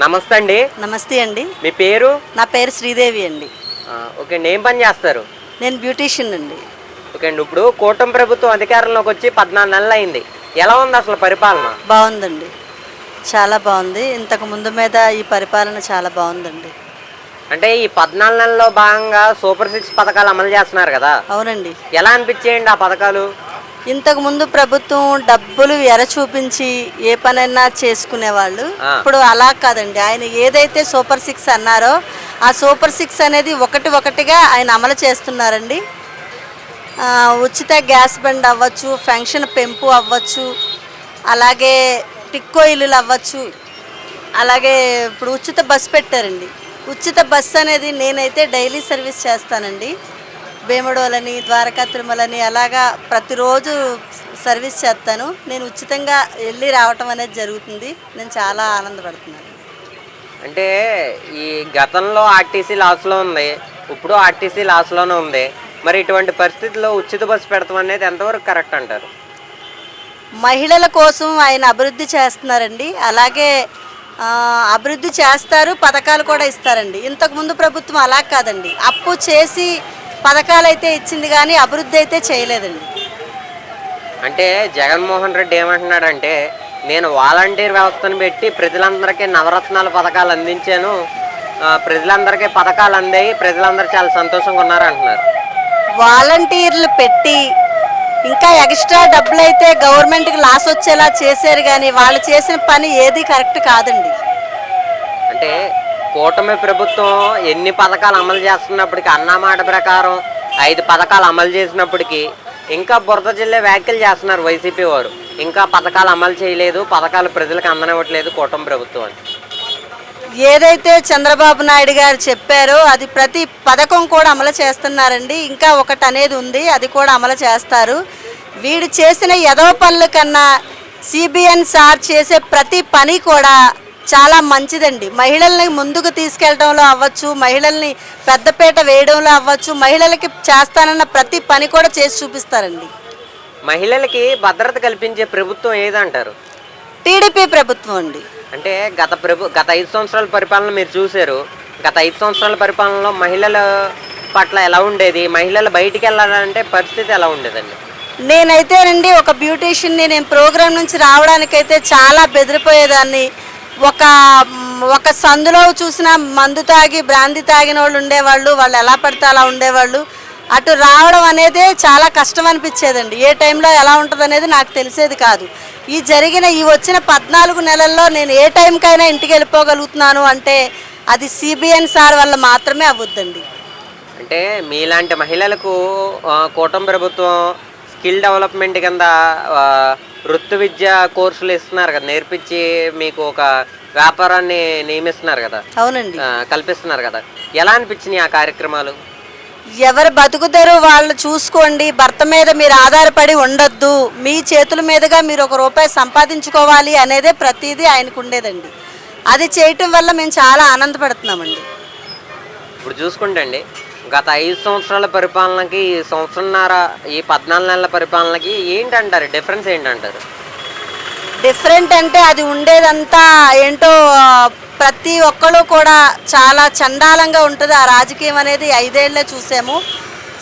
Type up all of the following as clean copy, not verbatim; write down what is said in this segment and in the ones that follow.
నమస్తే అండి. నమస్తే అండి. మీ పేరు? నా పేరు శ్రీదేవి అండి. ఓకే అండి. ఏం పని చేస్తారు? నేను బ్యూటీషియన్ అండి. ఓకే అండి. ఇప్పుడు కూటమి ప్రభుత్వం అధికారంలోకి వచ్చి 14 నెలలు అయింది. ఎలా ఉంది అసలు పరిపాలన? బాగుందండి, చాలా బాగుంది. ఇంతకు ముందు మీద ఈ పరిపాలన చాలా బాగుందండి. అంటే ఈ 14 నెలల్లో భాగంగా సూపర్ 6 పథకాలు అమలు చేస్తున్నారు కదా? అవునండి. ఎలా అనిపించేయండి ఆ పథకాలు? ఇంతకు ముందు ప్రభుత్వం డబ్బులు ఎర చూపించి ఏ పనైనా చేసుకునేవాళ్ళు. ఇప్పుడు అలా కాదండి. ఆయన ఏదైతే సూపర్ 6 అన్నారో ఆ సూపర్ 6 అనేది ఒకటిగా ఆయన అమలు చేస్తున్నారండి. ఉచిత గ్యాస్ బండ్ అవ్వచ్చు, పెన్షన్ పెంపు అవ్వచ్చు, అలాగే టిక్కో ఇల్లులు అవ్వచ్చు, అలాగే ఇప్పుడు ఉచిత బస్సు పెట్టారండి. ఉచిత బస్సు అనేది నేనైతే డైలీ సర్వీస్ చేస్తానండి. భీమడోలని, ద్వారకా తిరుమలని అలాగా ప్రతిరోజు సర్వీస్ చేస్తాను. నేను ఉచితంగా వెళ్ళి రావటం అనేది జరుగుతుంది. నేను చాలా ఆనందపడుతున్నాను. అంటే ఈ గతంలో ఆర్టీసీ లాస్లో ఉంది, ఇప్పుడు ఆర్టీసీ లాస్లోనే ఉంది. మరి ఇటువంటి పరిస్థితుల్లో ఉచిత బస్సు పెడతాం అనేది ఎంతవరకు కరెక్ట్ అంటారు? మహిళల కోసం ఆయన అభివృద్ధి చేస్తున్నారండి. అలాగే అభివృద్ధి చేస్తారు, పథకాలు కూడా ఇస్తారండి. ఇంతకుముందు ప్రభుత్వం అలా కాదండి. అప్పు చేసి పథకాలు అయితే ఇచ్చింది కానీ అభివృద్ధి అయితే చేయలేదండి. అంటే జగన్మోహన్ రెడ్డి ఏమంటున్నాడంటే, నేను వాలంటీర్ వ్యవస్థను పెట్టి ప్రజలందరికీ నవరత్నాల పథకాలు అందించాను, ప్రజలందరికీ పథకాలు అందాయి, ప్రజలందరూ చాలా సంతోషంగా ఉన్నారు అంటున్నారు. వాలంటీర్లు పెట్టి ఇంకా ఎక్స్ట్రా డబ్బులు అయితే గవర్నమెంట్కి లాస్ వచ్చేలా చేశారు కానీ వాళ్ళు చేసిన పని ఏది కరెక్ట్ కాదండి. అంటే కూటమి ప్రభుత్వం ఎన్ని పథకాలు అమలు చేస్తున్నప్పటికీ, అన్నమాట ప్రకారం 5 పథకాలు అమలు చేసినప్పటికీ ఇంకా బురద జిల్లే వ్యాఖ్యలు చేస్తున్నారు వైసీపీ వారు. ఇంకా పథకాలు అమలు చేయలేదు, పథకాలు ప్రజలకు అందనివ్వట్లేదు కూటమి ప్రభుత్వం అని. ఏదైతే చంద్రబాబు నాయుడు గారు చెప్పారో అది ప్రతి పథకం కూడా అమలు చేస్తున్నారండి. ఇంకా ఒకటి అనేది ఉంది, అది కూడా అమలు చేస్తారు. వీడు చేసిన ఎదవ పనుల కన్నా సిబిఎన్ సార్ చేసే ప్రతి పని కూడా చాలా మంచిదండి. మహిళల్ని ముందుకు తీసుకెళ్ళడంలో అవ్వచ్చు, మహిళల్ని పెద్దపీట వేయడంలో అవ్వచ్చు, మహిళలకి చేస్తానన్న ప్రతి పని కూడా చేసి చూపిస్తారండి. మహిళలకి భద్రత కల్పించే ప్రభుత్వం ఏదంటారు? టీడీపీ ప్రభుత్వం అండి. అంటే గత 5 సంవత్సరాల పరిపాలన మీరు చూశారు. గత 5 సంవత్సరాల పరిపాలనలో మహిళల పట్ల ఎలా ఉండేది? మహిళలు బయటికి వెళ్ళాలంటే పరిస్థితి ఎలా ఉండేదండి? నేనైతేనండి ఒక బ్యూటీషియన్ని, నేను ప్రోగ్రాం నుంచి రావడానికైతే చాలా బెదిరిపోయేదాన్ని. ఒక సందులో చూసిన మందు తాగి బ్రాందీ తాగిన వాళ్ళు ఉండేవాళ్ళు, వాళ్ళు ఎలా పడితే అలా ఉండేవాళ్ళు. అటు రావడం అనేది చాలా కష్టం అనిపించేదండి. ఏ టైంలో ఎలా ఉంటుంది అనేది నాకు తెలిసేది కాదు. ఈ వచ్చిన 14 నెలల్లో నేను ఏ టైంకైనా ఇంటికి వెళ్ళిపోగలుగుతున్నాను అంటే అది సిబిఎన్ సార్ వల్ల మాత్రమే అవ్వద్దండి. అంటే మీలాంటి మహిళలకు కూటమి ప్రభుత్వం స్కిల్ డెవలప్మెంట్ కింద వృత్తి విద్య కోర్సులు ఇస్తున్నారు కదా, నేర్పించి మీకు ఒక వ్యాపారాన్ని నియమిస్తున్నారు కదా. అవునండి, కల్పిస్తున్నారు కదా. ఎలా అనిపించినాయి ఆ కార్యక్రమాలు? ఎవరు బతుకుతారు వాళ్ళు చూసుకోండి, భర్త మీద మీరు ఆధారపడి ఉండొద్దు, మీ చేతుల మీదుగా మీరు ₹1 సంపాదించుకోవాలి అనేదే ప్రతిదీ ఆయనకు ఉండేదండి. అది చేయటం వల్ల మేము చాలా ఆనందపడుతున్నామండి. ఇప్పుడు చూసుకుంటే అండి, గత 5 సంవత్సరాల పరిపాలనకి ఈ సంవత్సరంన్నర ఈ 14 నెలల పరిపాలనకి ఏంటంటారు? డిఫరెన్స్ ఏంటంటారు? డిఫరెంట్ అంటే అది ఉండేదంతా ఏంటో, ప్రతి ఒక్కళ్ళు కూడా చాలా చండాలంగా ఉంటుంది ఆ రాజకీయం అనేది. 5 ఏళ్లే చూసాము.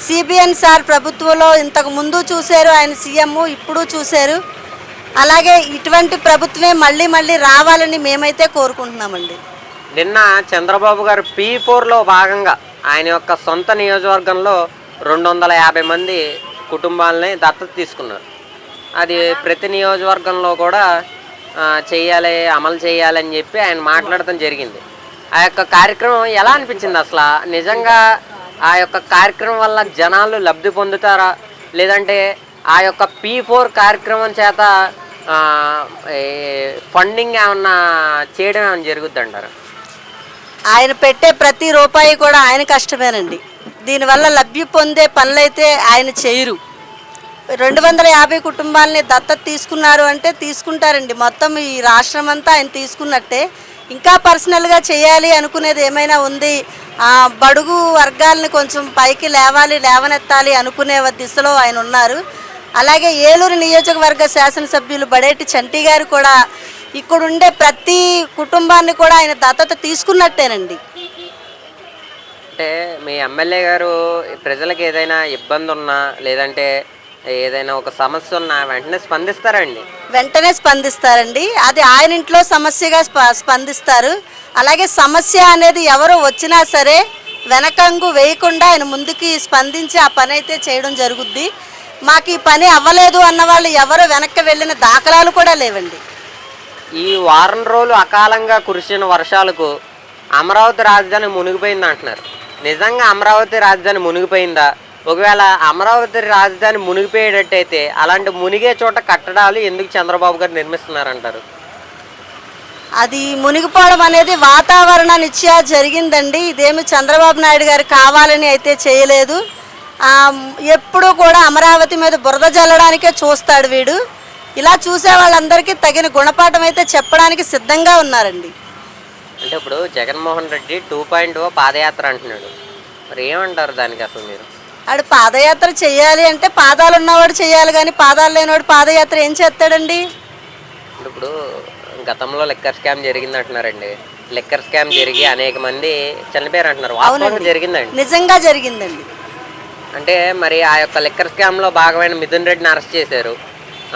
సిబిఎన్ సార్ ప్రభుత్వంలో ఇంతకు ముందు చూశారు, ఆయన సీఎం ఇప్పుడు చూశారు. అలాగే ఇటువంటి ప్రభుత్వమే మళ్ళీ రావాలని మేమైతే కోరుకుంటున్నామండి. నిన్న చంద్రబాబు గారు P4లో భాగంగా ఆయన యొక్క సొంత నియోజకవర్గంలో 250 మంది కుటుంబాలని దత్తత తీసుకున్నారు. అది ప్రతి నియోజకవర్గంలో కూడా అమలు చేయాలని చెప్పి ఆయన మాట్లాడటం జరిగింది. ఆ యొక్క కార్యక్రమం ఎలా అనిపించింది అసలు? నిజంగా ఆ యొక్క కార్యక్రమం వల్ల జనాలు లబ్ధి పొందుతారా, లేదంటే ఆ యొక్క P4 కార్యక్రమం చేత ఫండింగ్ ఏమన్నా చేయడం ఏమైనా జరుగుద్ది అంటారు? ఆయన పెట్టే ప్రతి రూపాయి కూడా ఆయన కష్టమేనండి. దీనివల్ల లబ్ధి పొందే పనులైతే ఆయన చేయరు. 250 కుటుంబాలని దత్తత తీసుకున్నారు అంటే తీసుకుంటారండి. మొత్తం ఈ రాష్ట్రం అంతా ఆయన తీసుకున్నట్టే. ఇంకా పర్సనల్గా చేయాలి అనుకునేది ఏమైనా ఉంది, బడుగు వర్గాలని కొంచెం పైకి లేవనెత్తాలి అనుకునే దిశలో ఆయన ఉన్నారు. అలాగే ఏలూరు నియోజకవర్గ శాసనసభ్యులు బడేటి చంటి గారు కూడా ఇక్కడ ఉండే ప్రతి కుటుంబాన్ని కూడా ఆయన దత్తత తీసుకున్నట్టేనండి. అంటే మీ ఎమ్మెల్యే గారు ప్రజలకు ఏదైనా ఇబ్బంది ఉన్నా లేదంటే ఏదైనా ఒక సమస్య ఉన్నా వెంటనే స్పందిస్తారండి. వెంటనే స్పందిస్తారండి. అది ఆయన ఇంట్లో సమస్యగా స్పందిస్తారు. అలాగే సమస్య అనేది ఎవరు వచ్చినా సరే వెనకంగు వేయకుండా ఆయన ముందుకి స్పందించి ఆ పని అయితే చేయడం జరుగుద్ది. మాకు ఈ పని అవ్వలేదు అన్న వాళ్ళు ఎవరు వెనక్కి వెళ్ళిన దాఖలాలు కూడా లేవండి. ఈ వారం రోజులు అకాలంగా కురిసిన వర్షాలకు అమరావతి రాజధాని మునిగిపోయింది అంటున్నారు. నిజంగా అమరావతి రాజధాని మునిగిపోయిందా? ఒకవేళ అమరావతి రాజధాని మునిగిపోయేటట్టయితే అలాంటి మునిగే చోట కట్టడాలు ఎందుకు చంద్రబాబు గారు నిర్మిస్తున్నారంటారు? అది మునిగిపోవడం అనేది వాతావరణ నిత్యా జరిగిందండి. ఇదేమి చంద్రబాబు నాయుడు గారు కావాలని అయితే చేయలేదు. ఎప్పుడూ కూడా అమరావతి మీద బురద జల్లడానికే చూస్తాడు వీడు. ఇలా చూసే వాళ్ళందరికీ తగిన గుణపాఠం అయితే చెప్పడానికి సిద్ధంగా ఉన్నారండి. అంటే ఇప్పుడు జగన్మోహన్ రెడ్డి 2.0 పాదయాత్ర అంటున్నాడు. మరి ఏమంటారు దానికి అసలు మీరు? ఆడు పాదయాత్ర చేయాలి అంటే పాదాలు ఉన్నవాడు చేయాలి, కానీ పాదాలు లేనివాడు పాదయాత్ర ఏం చేస్తాడండి? ఇప్పుడు గతంలో లిక్కర్ స్కామ్ జరిగింది అంటున్నారండి. లిక్కర్ స్కామ్ జరిగి అనేక మంది చనిపోయారు అంటున్నారు. వాస్తవంగా జరిగిందండి? నిజంగా జరిగిందండి. అంటే మరి ఆ యొక్క లిక్కర్ స్కామ్లో భాగమైన మిథున్ రెడ్డిని అరెస్ట్ చేశారు.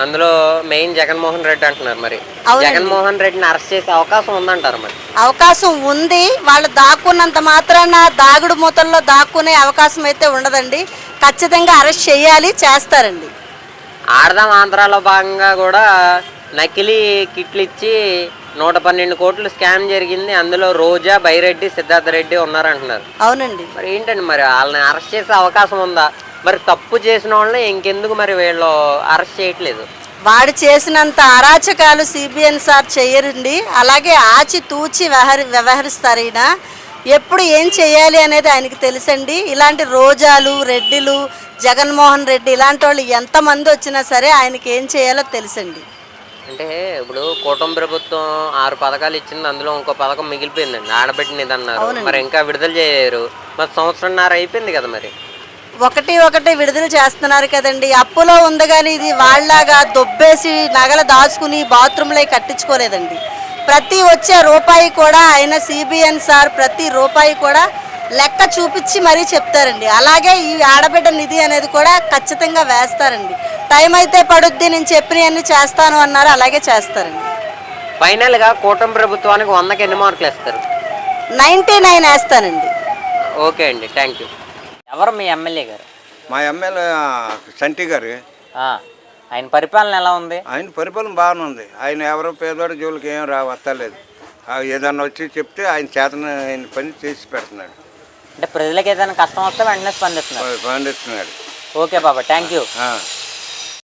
అందులో మెయిన్ జగన్మోహన్ రెడ్డి అంటున్నారు. మరి జగన్మోహన్ రెడ్డిని అరెస్ట్ చేసే అవకాశం ఉందంటారు? మరి అవకాశం ఉంది. వాళ్ళు దాక్కున్నంత మాత్రాన దాగుడు మూతల్లో దాక్కునే అవకాశం అయితే ఉండదండి. ఖచ్చితంగా అరెస్ట్ చేయాలి, చేస్తారండి. ఆడదాం ఆంధ్రాలో భాగంగా కూడా నకిలీ కిట్లు ఇచ్చి 112 కోట్లు స్కామ్ జరిగింది. అందులో రోజా, బైరెడ్డి, సిద్ధార్థ రెడ్డి ఉన్నారంటున్నారు. అవునండి. మరి ఏంటండి మరి వాళ్ళని అరెస్ట్ చేసే అవకాశం ఉందా? మరి తప్పు చేసిన వాళ్ళని ఇంకెందుకు మరి వీళ్ళు అరెస్ట్ చేయట్లేదు? వాడు చేసినంత అరాచకాలు సిబిఎన్ సార్ చేయరండి. అలాగే ఆచి తూచి వ్యవహరిస్తారు. ఈయన ఎప్పుడు ఏం చేయాలి అనేది ఆయనకి తెలుసండి. ఇలాంటి రోజాలు, రెడ్డిలు, జగన్మోహన్ రెడ్డి ఇలాంటి వాళ్ళు ఎంతమంది వచ్చినా సరే ఆయనకి ఏం చేయాలో తెలుసండి. అంటే ఇప్పుడు కూటమి ప్రభుత్వం 6 పథకాలు ఇచ్చింది. అందులో ఇంకో పథకం మిగిలిపోయిందండి, ఆడబిడ్డనిది అన్నారు. మరి ఇంకా విడుదల చేయరు. మరి సంవత్సరంన్నర అయిపోయింది కదా. మరి ఒకటి విడుదల చేస్తున్నారు కదండి. అప్పులో ఉంది కానీ ఇది వాళ్ళలాగా దొబ్బేసి నగలు దాచుకుని బాత్రూంలో కట్టించుకోలేదండి. ప్రతి వచ్చే రూపాయి కూడా ఆయన సిబిఎన్ సార్ ప్రతి రూపాయి కూడా లెక్క చూపించి మరీ చెప్తారండి. అలాగే ఈ ఆడబిడ్డ నిధి అనేది కూడా ఖచ్చితంగా వేస్తారండి. టైం అయితే పడుద్ది, నేను చెప్పినవన్నీ చేస్తాను అన్నారు, అలాగే చేస్తారండి. ఫైనల్గా కూటమి ప్రభుత్వానికి 100కి ఎన్ని మార్కులు వేస్తారు? 99 వేస్తానండి. ఓకే అండి, థ్యాంక్ యూ. ఎవరు మీ ఎమ్మెల్యే గారు? మా ఎమ్మెల్యే సంటి గారు. ఆయన పరిపాలన ఎలా ఉంది? ఆయన పరిపాలన బాగానే ఉంది. ఆయన ఎవరో పేదవాడి జోలికి ఏం వస్తలేదు. ఏదన్నా వచ్చి చెప్తే ఆయన చేతన ఆయన పని చేసి పెడుతున్నాడు. అంటే ప్రజలకు ఏదైనా కష్టం వస్తే వెంటనే స్పందిస్తున్నాడు. స్పందిస్తున్నాడు. ఓకే బాబా, థ్యాంక్ యూ.